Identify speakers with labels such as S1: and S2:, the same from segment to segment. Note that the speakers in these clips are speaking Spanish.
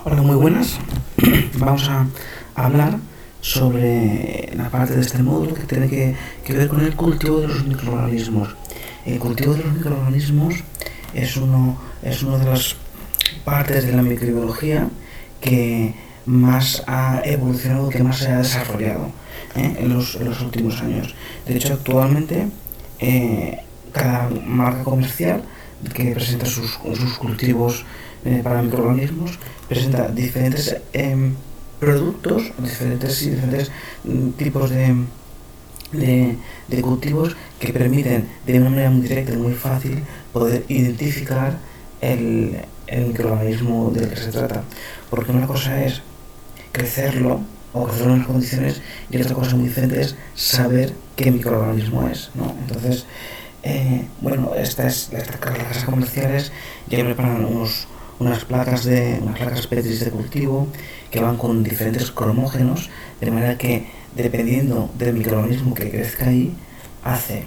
S1: Hola, muy buenas. Vamos a hablar sobre la parte de este módulo que tiene que ver con el cultivo de los microorganismos. El cultivo de los microorganismos es una de las partes de la microbiología que más ha evolucionado, que más se ha desarrollado en los últimos años. De hecho, actualmente cada marca comercial que presenta sus cultivos para microorganismos presenta diferentes productos, diferentes tipos de cultivos que permiten de una manera muy directa y muy fácil poder identificar el microorganismo del que se trata. Porque una cosa es crecerlo o crecerlo en las condiciones y otra cosa muy diferente es saber qué microorganismo es, ¿no? Entonces, las casas comerciales ya preparan unas placas Petri de cultivo que van con diferentes cromógenos, de manera que dependiendo del microorganismo que crezca ahí, hace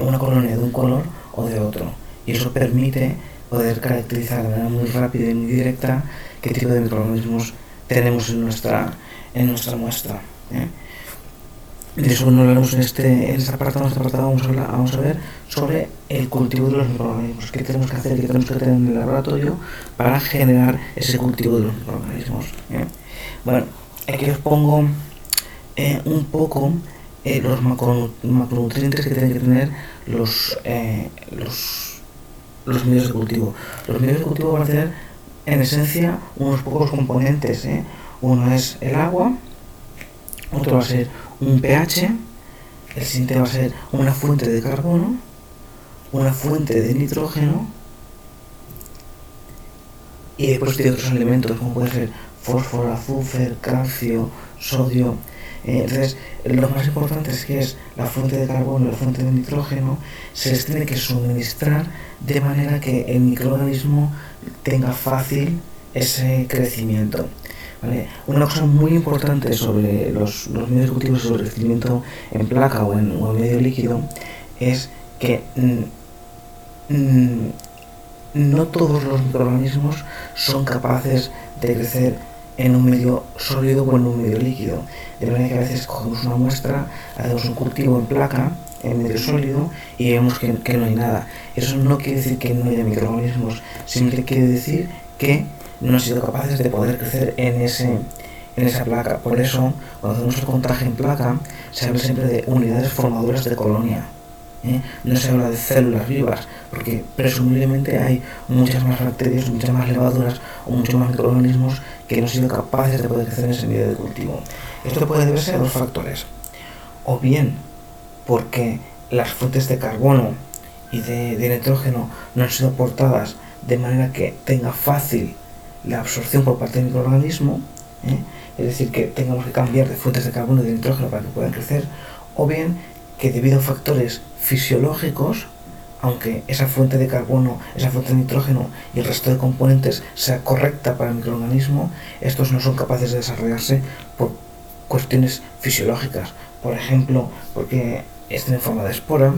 S1: una colonia de un color o de otro. Y eso permite poder caracterizar de manera muy rápida y muy directa qué tipo de microorganismos tenemos en nuestra muestra. De eso no hablamos en este apartado. Vamos a ver sobre el cultivo de los microorganismos. ¿Qué tenemos que hacer? ¿Qué tenemos que tener en el laboratorio para generar ese cultivo de los microorganismos? Bueno, aquí os pongo un poco los macronutrientes que tienen que tener los medios de cultivo. Los medios de cultivo van a tener en esencia unos pocos componentes. Uno es el agua, otro va a ser un pH, el siguiente va a ser una fuente de carbono, una fuente de nitrógeno y después tiene otros elementos como puede ser fósforo, azufre, calcio, sodio. Entonces, lo más importante es que es la fuente de carbono y la fuente de nitrógeno se les tiene que suministrar de manera que el microorganismo tenga fácil ese crecimiento. ¿Vale? Una cosa muy importante sobre los medios de cultivo, sobre el crecimiento en placa o en medio líquido, es que no todos los microorganismos son capaces de crecer en un medio sólido o en un medio líquido. De manera que a veces cogemos una muestra, hacemos un cultivo en placa, en medio sólido, y vemos que no hay nada. Eso no quiere decir que no haya microorganismos, simplemente quiere decir que no han sido capaces de poder crecer en esa placa. Por eso, cuando hacemos el contaje en placa, se habla siempre de unidades formadoras de colonia. No se habla de células vivas, porque presumiblemente hay muchas más bacterias, muchas más levaduras o muchos más microorganismos que no han sido capaces de poder crecer en ese medio de cultivo. Esto puede deberse a dos factores. O bien porque las fuentes de carbono y de nitrógeno no han sido aportadas de manera que tenga fácil la absorción por parte del microorganismo, es decir, que tengamos que cambiar de fuentes de carbono y de nitrógeno para que puedan crecer, o bien que debido a factores fisiológicos, aunque esa fuente de carbono, esa fuente de nitrógeno y el resto de componentes sea correcta para el microorganismo, estos no son capaces de desarrollarse por cuestiones fisiológicas, por ejemplo, porque estén en forma de espora,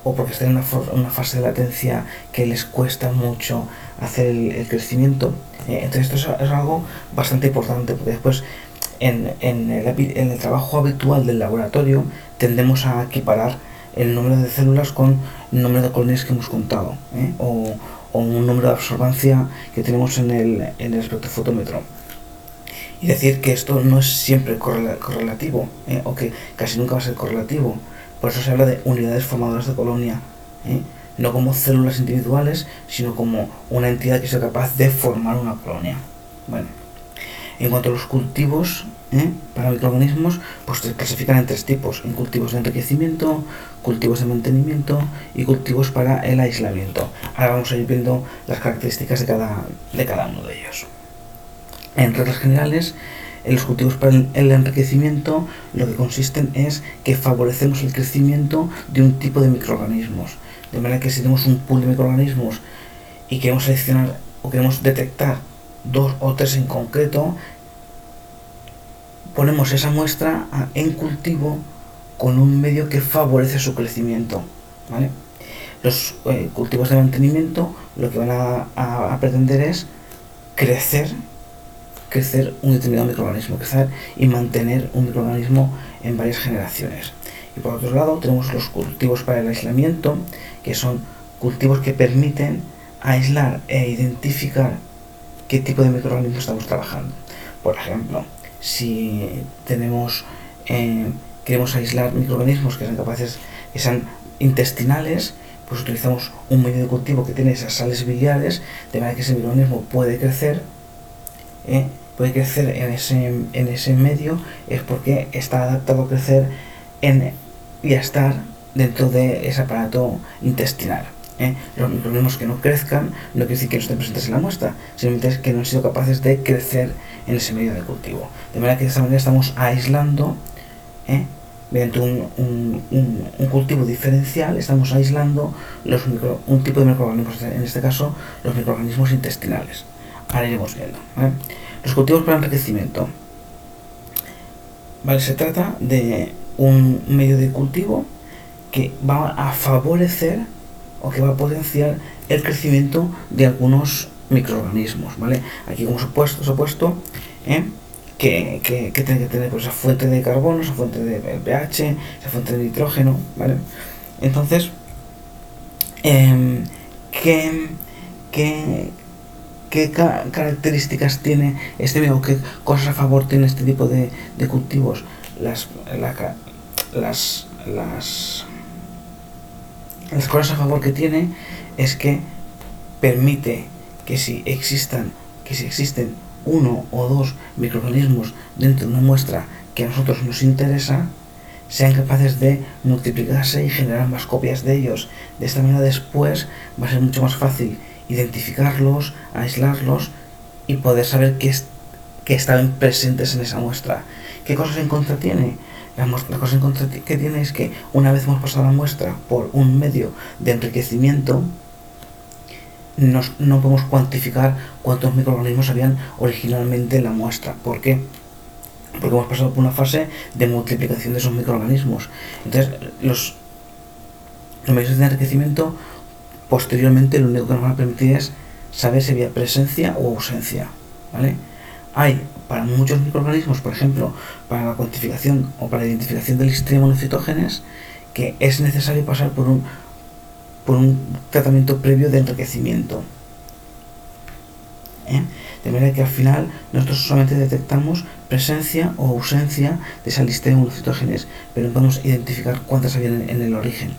S1: o porque estén en una fase de latencia que les cuesta mucho hacer el crecimiento. Entonces esto es algo bastante importante, porque después en el trabajo habitual del laboratorio tendemos a equiparar el número de células con el número de colonias que hemos contado, o un número de absorbancia que tenemos en el espectrofotómetro. Y decir que esto no es siempre correlativo, o que casi nunca va a ser correlativo. Por eso se habla de unidades formadoras de colonia, no como células individuales, sino como una entidad que sea capaz de formar una colonia. Bueno, en cuanto a los cultivos para microorganismos, pues se clasifican en tres tipos: en cultivos de enriquecimiento, cultivos de mantenimiento y cultivos para el aislamiento. Ahora vamos a ir viendo las características de cada uno de ellos. En reglas generales, en los cultivos para el enriquecimiento lo que consisten es que favorecemos el crecimiento de un tipo de microorganismos. De manera que si tenemos un pool de microorganismos y queremos seleccionar o queremos detectar 2 o 3 en concreto, ponemos esa muestra en cultivo con un medio que favorece su crecimiento, ¿vale? Los cultivos de mantenimiento lo que van a pretender es crecer crecer un determinado microorganismo, crecer y mantener un microorganismo en varias generaciones. Y por otro lado tenemos los cultivos para el aislamiento, que son cultivos que permiten aislar e identificar qué tipo de microorganismo estamos trabajando. Por ejemplo, si queremos aislar microorganismos que sean capaces, que sean intestinales, pues utilizamos un medio de cultivo que tiene esas sales biliares, de manera que ese microorganismo puede crecer en ese medio, es porque está adaptado a crecer y a estar dentro de ese aparato intestinal. Los microorganismos que no crezcan no quiere decir que no estén presentes en la muestra, simplemente es que no han sido capaces de crecer en ese medio de cultivo. De manera que de esta manera estamos aislando, mediante un cultivo diferencial, estamos aislando un tipo de microorganismos, en este caso los microorganismos intestinales. Ahora iremos viendo. Los cultivos para enriquecimiento. Se trata de un medio de cultivo que va a favorecer o que va a potenciar el crecimiento de algunos microorganismos, ¿vale? Aquí como supuesto, que tiene que tener pues, esa fuente de carbono, esa fuente de pH, esa fuente de nitrógeno, ¿vale? Entonces, ¿qué características tiene este medio? ¿Qué cosas a favor tiene este tipo de cultivos? Las cosas a favor que tiene es que permite que si existen uno o dos microorganismos dentro de una muestra que a nosotros nos interesa, sean capaces de multiplicarse y generar más copias de ellos. De esta manera después va a ser mucho más fácil identificarlos, aislarlos y poder saber que estaban presentes en esa muestra. ¿Qué cosas en contra tiene? La cosa en contra que tiene es que una vez hemos pasado la muestra por un medio de enriquecimiento, no podemos cuantificar cuántos microorganismos habían originalmente en la muestra. ¿Por qué? Porque hemos pasado por una fase de multiplicación de esos microorganismos. Entonces, los medios de enriquecimiento, posteriormente, lo único que nos van a permitir es saber si había presencia o ausencia, ¿vale? Hay para muchos microorganismos, por ejemplo, para la cuantificación o para la identificación del Listeria monocytogenes, que es necesario pasar por un tratamiento previo de enriquecimiento. De manera que al final nosotros solamente detectamos presencia o ausencia de esa Listeria monocytogenes, pero no podemos identificar cuántas había en el origen.